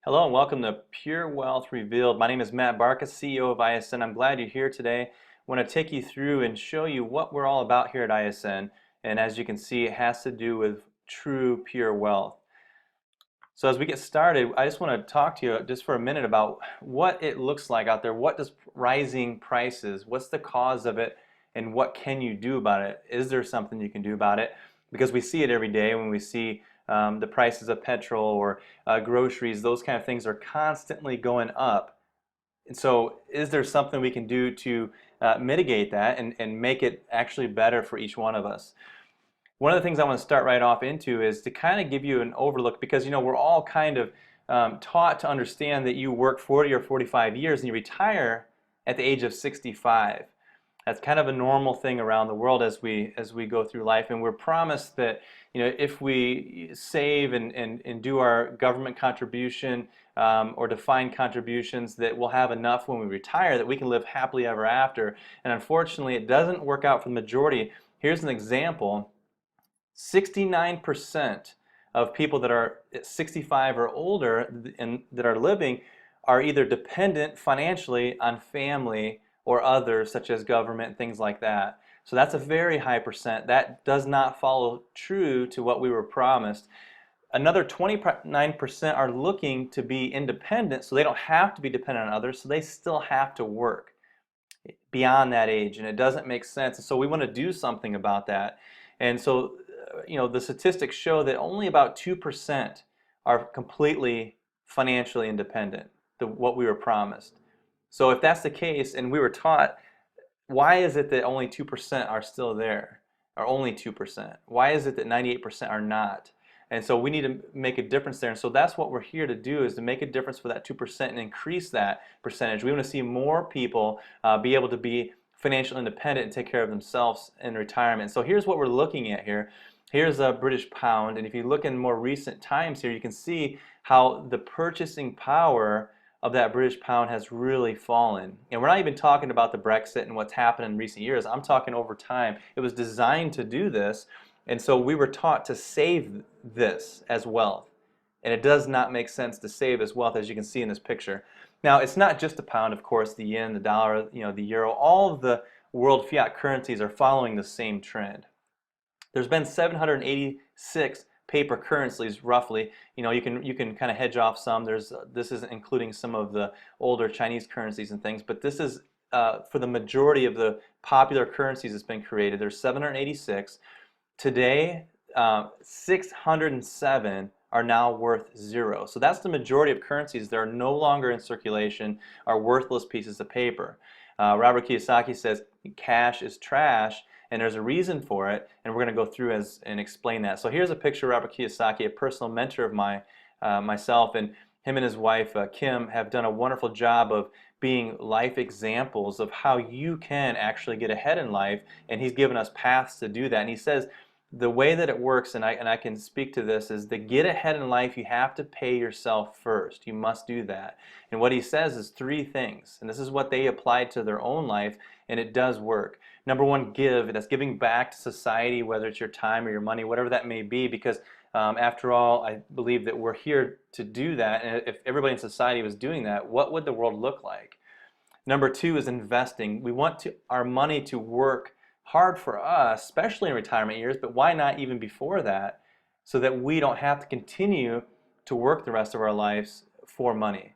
Hello and welcome to Pure Wealth Revealed. My name is Matt Barca, CEO of ISN. I'm glad you're here today. I want to take you through and show you what we're all about here at ISN. And as you can see, it has to do with true pure wealth. So as we get started, I just want to talk to you just for a minute about what it looks like out there. What does rising prices, what's the cause of it, and what can you do about it? Is there something you can do about it? Because we see it every day when we see the prices of petrol or groceries, those kind of things are constantly going up. And so is there something we can do to mitigate that and make it actually better for each one of us? One of the things I want to start right off into is to kind of give you an overlook because we're all kind of taught to understand that you work 40 or 45 years and you retire at the age of 65. That's kind of a normal thing around the world as we go through life, and we're promised that if we save and do our government contribution or defined contributions, that we'll have enough when we retire that we can live happily ever after. And unfortunately, it doesn't work out for the majority. Here's an example. 69% of people that are 65 or older and that are living are either dependent financially on family or others such as government and things like that. So that's a very high percent. That does not follow true to what we were promised. Another 29% are looking to be independent, so they don't have to be dependent on others, so they still have to work beyond that age, and it doesn't make sense. And so we want to do something about that. And so the statistics show that only about 2% are completely financially independent, what we were promised. So if that's the case, and we were taught, why is it that only 2% are still there, or only 2%? Why is it that 98% are not? And so we need to make a difference there. And so that's what we're here to do, is to make a difference for that 2% and increase that percentage. We want to see more people be able to be financially independent and take care of themselves in retirement. So here's what we're looking at here. Here's a British pound, and if you look in more recent times here, you can see how the purchasing power of that British pound has really fallen. And we're not even talking about the Brexit and what's happened in recent years. I'm talking over time. It was designed to do this, and so we were taught to save this as wealth. And it does not make sense to save as wealth, as you can see in this picture. Now, it's not just the pound, of course, the yen, the dollar, the euro. All of the world fiat currencies are following the same trend. There's been 786 paper currencies roughly. You can kind of hedge off some. This isn't including some of the older Chinese currencies and things, but this is for the majority of the popular currencies that's been created. There's 786. Today, 607 are now worth zero. So that's the majority of currencies that are no longer in circulation, are worthless pieces of paper. Robert Kiyosaki says cash is trash, and there's a reason for it, and we're going to go through and explain that. So here's a picture of Robert Kiyosaki, a personal mentor of myself, and him and his wife Kim have done a wonderful job of being life examples of how you can actually get ahead in life, and he's given us paths to do that. And he says the way that it works, and I can speak to this, is to get ahead in life, you have to pay yourself first. You must do that. And what he says is three things, and this is what they applied to their own life, and it does work. Number one, give. That's giving back to society, whether it's your time or your money, whatever that may be, because after all, I believe that we're here to do that, and if everybody in society was doing that, what would the world look like? Number two is investing. We want our money to work hard for us, especially in retirement years, but why not even before that, so that we don't have to continue to work the rest of our lives for money.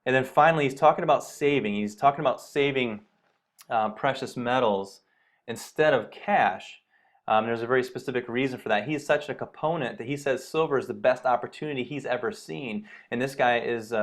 And then finally, he's talking about saving. He's talking about saving precious metals instead of cash. There's a very specific reason for that. He's such a component that he says silver is the best opportunity he's ever seen. And this guy is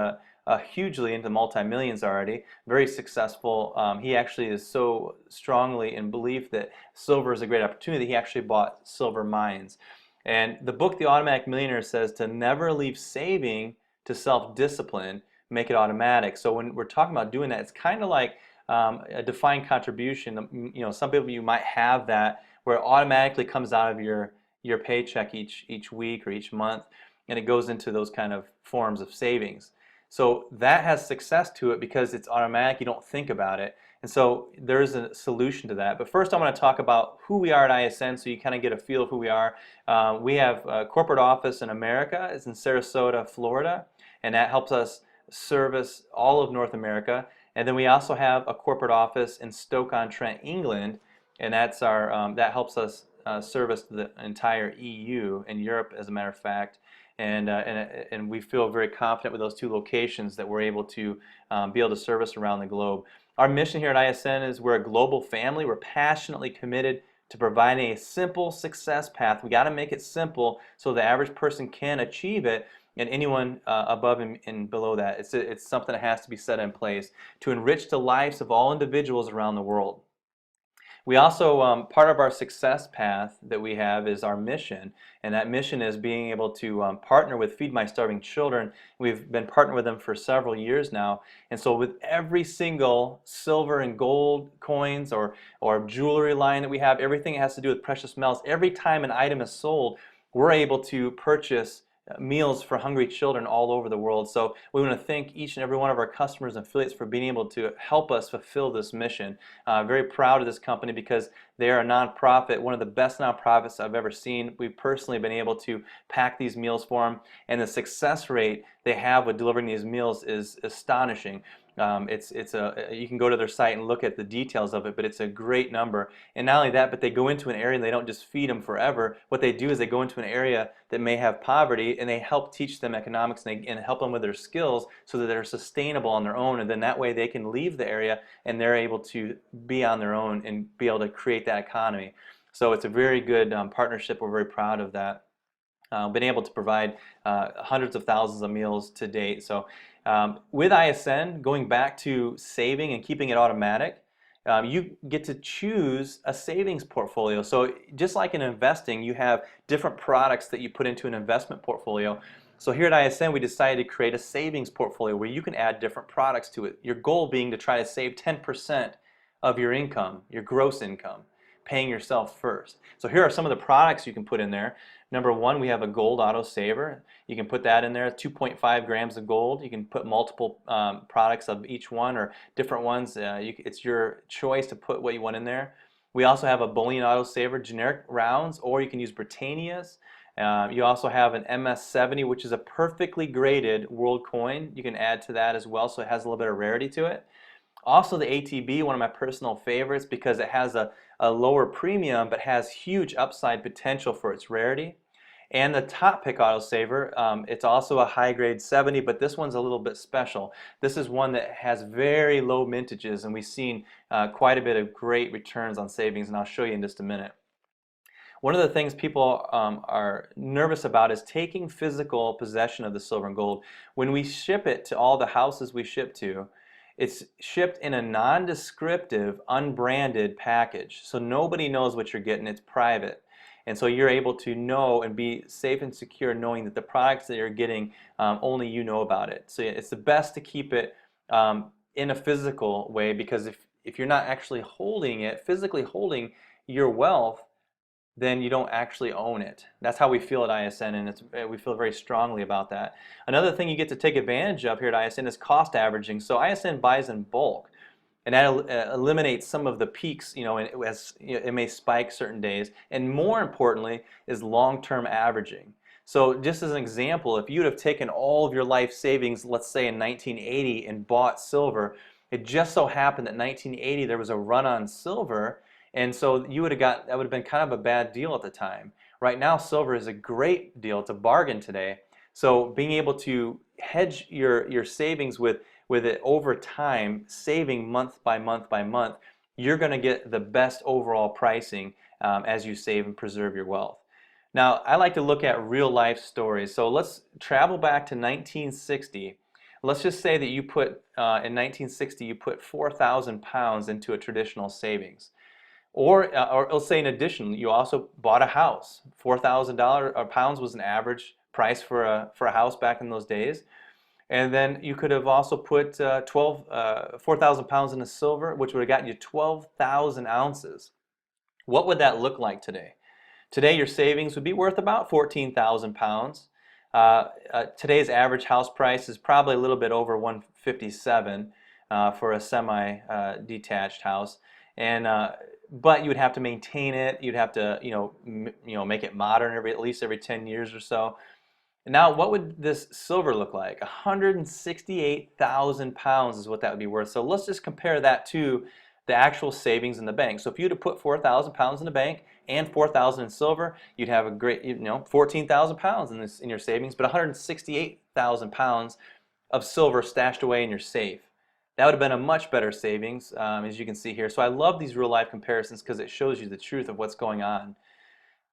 hugely into multi-millions already, very successful. He actually is so strongly in belief that silver is a great opportunity, he actually bought silver mines. And the book, The Automatic Millionaire, says to never leave saving to self-discipline, make it automatic. So when we're talking about doing that, it's kind of like a defined contribution. Some people, you might have that where it automatically comes out of your paycheck each week or each month, and it goes into those kind of forms of savings. So that has success to it because it's automatic, you don't think about it. And so there's a solution to that. But first I want to talk about who we are at ISN so you kind of get a feel of who we are. We have a corporate office in America. It's in Sarasota, Florida. and that helps us service all of North America. And then we also have a corporate office in Stoke-on-Trent, England, and that's our that helps us service the entire EU and Europe, as a matter of fact. And we feel very confident with those two locations that we're able to be able to service around the globe. Our mission here at ISN is we're a global family. We're passionately committed to providing a simple success path. We got to make it simple so the average person can achieve it, and anyone above and below that. It's something that has to be set in place to enrich the lives of all individuals around the world. We also, part of our success path that we have is our mission, and that mission is being able to partner with Feed My Starving Children. We've been partnering with them for several years now, and so with every single silver and gold coins or jewelry line that we have, everything that has to do with precious metals, every time an item is sold, we're able to purchase meals for hungry children all over the world. So we want to thank each and every one of our customers and affiliates for being able to help us fulfill this mission. Very proud of this company because they are a nonprofit, one of the best nonprofits I've ever seen. We've personally been able to pack these meals for them, and the success rate they have with delivering these meals is astonishing. You can go to their site and look at the details of it, but it's a great number. And not only that, but they go into an area and they don't just feed them forever. What they do is they go into an area that may have poverty, and they help teach them economics and help them with their skills so that they're sustainable on their own, and then that way they can leave the area and they're able to be on their own and be able to create that economy. So it's a very good partnership. We're very proud of that. Been able to provide hundreds of thousands of meals to date. So with ISN, going back to saving and keeping it automatic, you get to choose a savings portfolio. So just like in investing, you have different products that you put into an investment portfolio. So here at ISN, we decided to create a savings portfolio where you can add different products to it. Your goal being to try to save 10% of your income, your gross income, paying yourself first. So here are some of the products you can put in there. Number one, we have a gold auto saver. You can put that in there, 2.5 grams of gold. You can put multiple products of each one or different ones. It's your choice to put what you want in there. We also have a bullion auto saver, generic rounds, or you can use Britannias. You also have an MS70, which is a perfectly graded world coin. You can add to that as well, so it has a little bit of rarity to it. Also the ATB, one of my personal favorites because it has a lower premium but has huge upside potential for its rarity. And the top pick autosaver, it's also a high grade 70, but this one's a little bit special. This is one that has very low mintages, and we've seen quite a bit of great returns on savings, and I'll show you in just a minute. One of the things people are nervous about is taking physical possession of the silver and gold. When we ship it to all the houses we ship to, it's shipped in a non-descriptive, unbranded package. So nobody knows what you're getting. It's private. And so you're able to know and be safe and secure knowing that the products that you're getting, only you know about it. So it's the best to keep it in a physical way, because if you're not actually holding it, physically holding your wealth, then you don't actually own it. That's how we feel at ISN, and we feel very strongly about that. Another thing you get to take advantage of here at ISN is cost averaging. So ISN buys in bulk, and that eliminates some of the peaks. It may spike certain days, and more importantly is long-term averaging. So just as an example, if you'd have taken all of your life savings, let's say in 1980, and bought silver, it just so happened that 1980 there was a run on silver, and so that would have been kind of a bad deal at the time. Right now, silver is a great deal. It's a bargain today. So being able to hedge your savings with it over time, saving month by month by month, you're going to get the best overall pricing as you save and preserve your wealth. Now, I like to look at real life stories. So let's travel back to 1960. Let's just say that you put, in 1960, you put 4,000 pounds into a traditional savings. Or let's say in addition, you also bought a house. $4,000 pounds was an average price for a house back in those days. And then you could have also put 4,000 pounds into silver, which would have gotten you 12,000 ounces. What would that look like today? Today your savings would be worth about 14,000 pounds. Today's average house price is probably a little bit over 157 for a semi-detached house. But you would have to maintain it. You'd have to, make it modern at least every 10 years or so. Now, what would this silver look like? 168,000 pounds is what that would be worth. So let's just compare that to the actual savings in the bank. So if you were to put 4,000 pounds in the bank and 4,000 in silver, you'd have a great, 14,000 pounds in your savings, but 168,000 pounds of silver stashed away in your safe. That would have been a much better savings, as you can see here. So I love these real life comparisons because it shows you the truth of what's going on.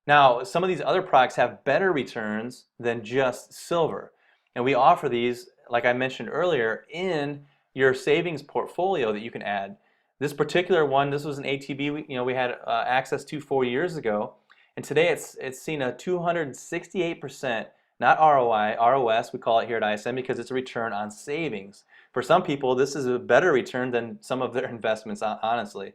Now, some of these other products have better returns than just silver. And we offer these, like I mentioned earlier, in your savings portfolio that you can add. This particular one, this was an ATB we had access to 4 years ago. And today it's seen a 268%, not ROI, ROS, we call it here at ISN because it's a return on savings. For some people, this is a better return than some of their investments, honestly.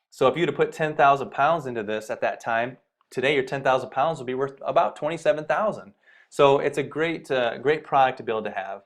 So if you were to put 10,000 pounds into this at that time, today your 10,000 pounds will be worth about 27,000. So it's a great product to be able to have.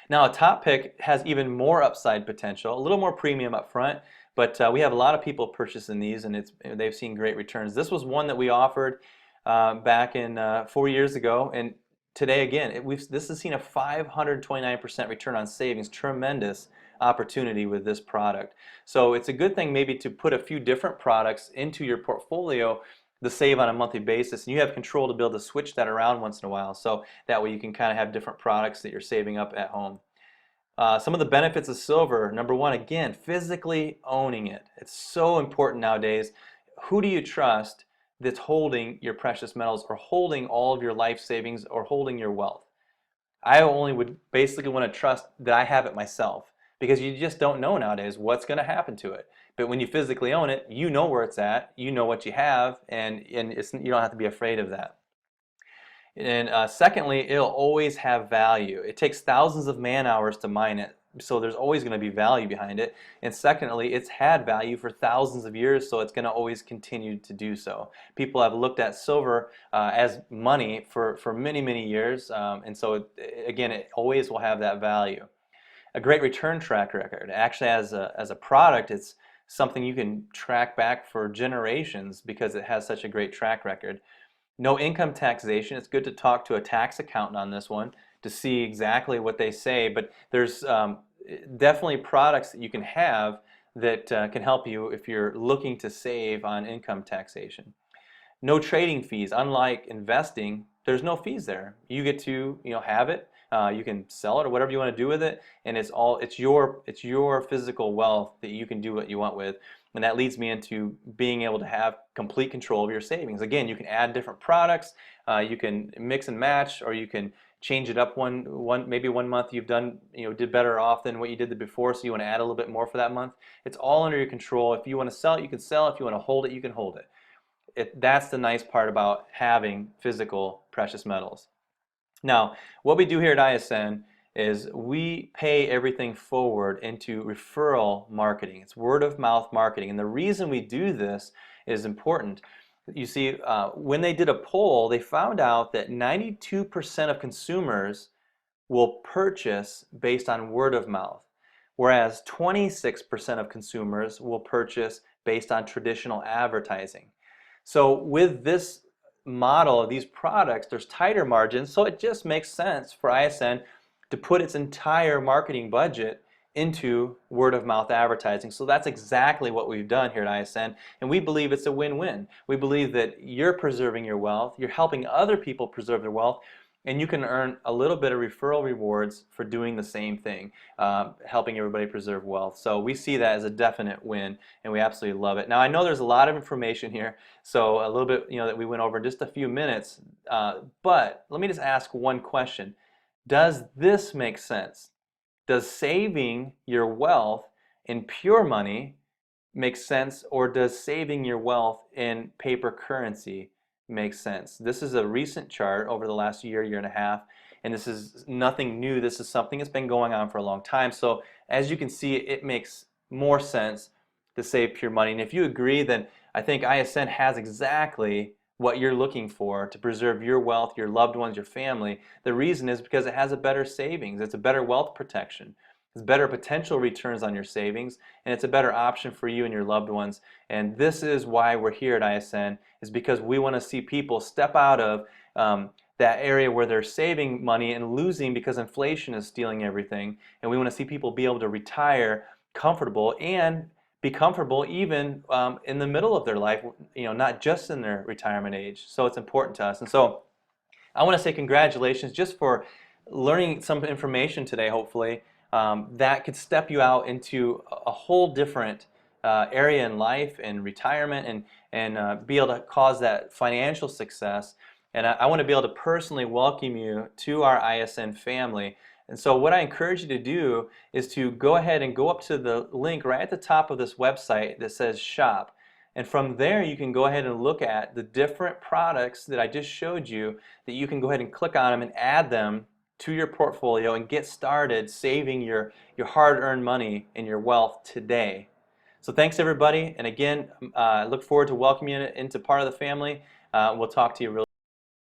Now a top pick has even more upside potential, a little more premium up front, but we have a lot of people purchasing these and they've seen great returns. This was one that we offered back in 4 years ago, and today again, this has seen a 529% return on savings, tremendous opportunity with this product. So it's a good thing maybe to put a few different products into your portfolio to save on a monthly basis, and you have control to be able to switch that around once in a while, so that way you can kind of have different products that you're saving up at home. Some of the benefits of silver, number one, again, physically owning it. It's so important nowadays. Who do you trust that's holding your precious metals or holding all of your life savings or holding your wealth? I only would basically want to trust that I have it myself, because you just don't know nowadays what's going to happen to it. But when you physically own it, you know where it's at, you know what you have, and you don't have to be afraid of that. And secondly, it'll always have value. It takes thousands of man hours to mine it, so there's always going to be value behind it. And secondly, it's had value for thousands of years, so it's going to always continue to do so. People have looked at silver as money for many, many years, and so again, it always will have that value. A great return track record. Actually, as a product, it's something you can track back for generations because it has such a great track record. No income taxation. It's good to talk to a tax accountant on this one to see exactly what they say, but there's definitely products that you can have that can help you if you're looking to save on income taxation. No trading fees. Unlike investing, there's no fees there. You get to have it. You can sell it or whatever you want to do with it, and it's your physical wealth that you can do what you want with. And that leads me into being able to have complete control of your savings. Again, you can add different products, you can mix and match, or you can change it up maybe 1 month you've did better off than what you did before, so you want to add a little bit more for that month. It's all under your control. If you want to sell it, you can sell. If you want to hold it, you can hold it. That's the nice part about having physical precious metals. Now, what we do here at ISN is we pay everything forward into referral marketing. It's word of mouth marketing. And the reason we do this is important. You see, when they did a poll, they found out that 92% of consumers will purchase based on word of mouth, whereas 26% of consumers will purchase based on traditional advertising. So with this model of these products, there's tighter margins, so it just makes sense for ISN to put its entire marketing budget into word of mouth advertising. So that's exactly what we've done here at ISN, and we believe it's a win-win. We believe that you're preserving your wealth, you're helping other people preserve their wealth, and you can earn a little bit of referral rewards for doing the same thing, helping everybody preserve wealth. So we see that as a definite win, and we absolutely love it. Now, I know there's a lot of information here, so a little bit that we went over in just a few minutes, but let me just ask one question. Does this make sense? Does saving your wealth in pure money make sense, or does saving your wealth in paper currency make sense? This is a recent chart over the last year and a half, and this is nothing new. This is something that's been going on for a long time. So as you can see, it makes more sense to save pure money. And if you agree, then I think ISN has exactly what you're looking for to preserve your wealth, your loved ones, your family. The reason is because it has a better savings. It's a better wealth protection. It's better potential returns on your savings, and it's a better option for you and your loved ones. And this is why we're here at ISN, is because we want to see people step out of that area where they're saving money and losing because inflation is stealing everything. And we want to see people be able to retire comfortable and be comfortable even in the middle of their life, not just in their retirement age. So it's important to us. And so I want to say congratulations just for learning some information today, hopefully, that could step you out into a whole different area in life and retirement, and be able to cause that financial success. And I want to be able to personally welcome you to our ISN family. And so what I encourage you to do is to go ahead and go up to the link right at the top of this website that says shop. And from there you can go ahead and look at the different products that I just showed you, that you can go ahead and click on them and add them to your portfolio and get started saving your hard-earned money and your wealth today. So thanks everybody, and again, I look forward to welcoming you into part of the family. We'll talk to you real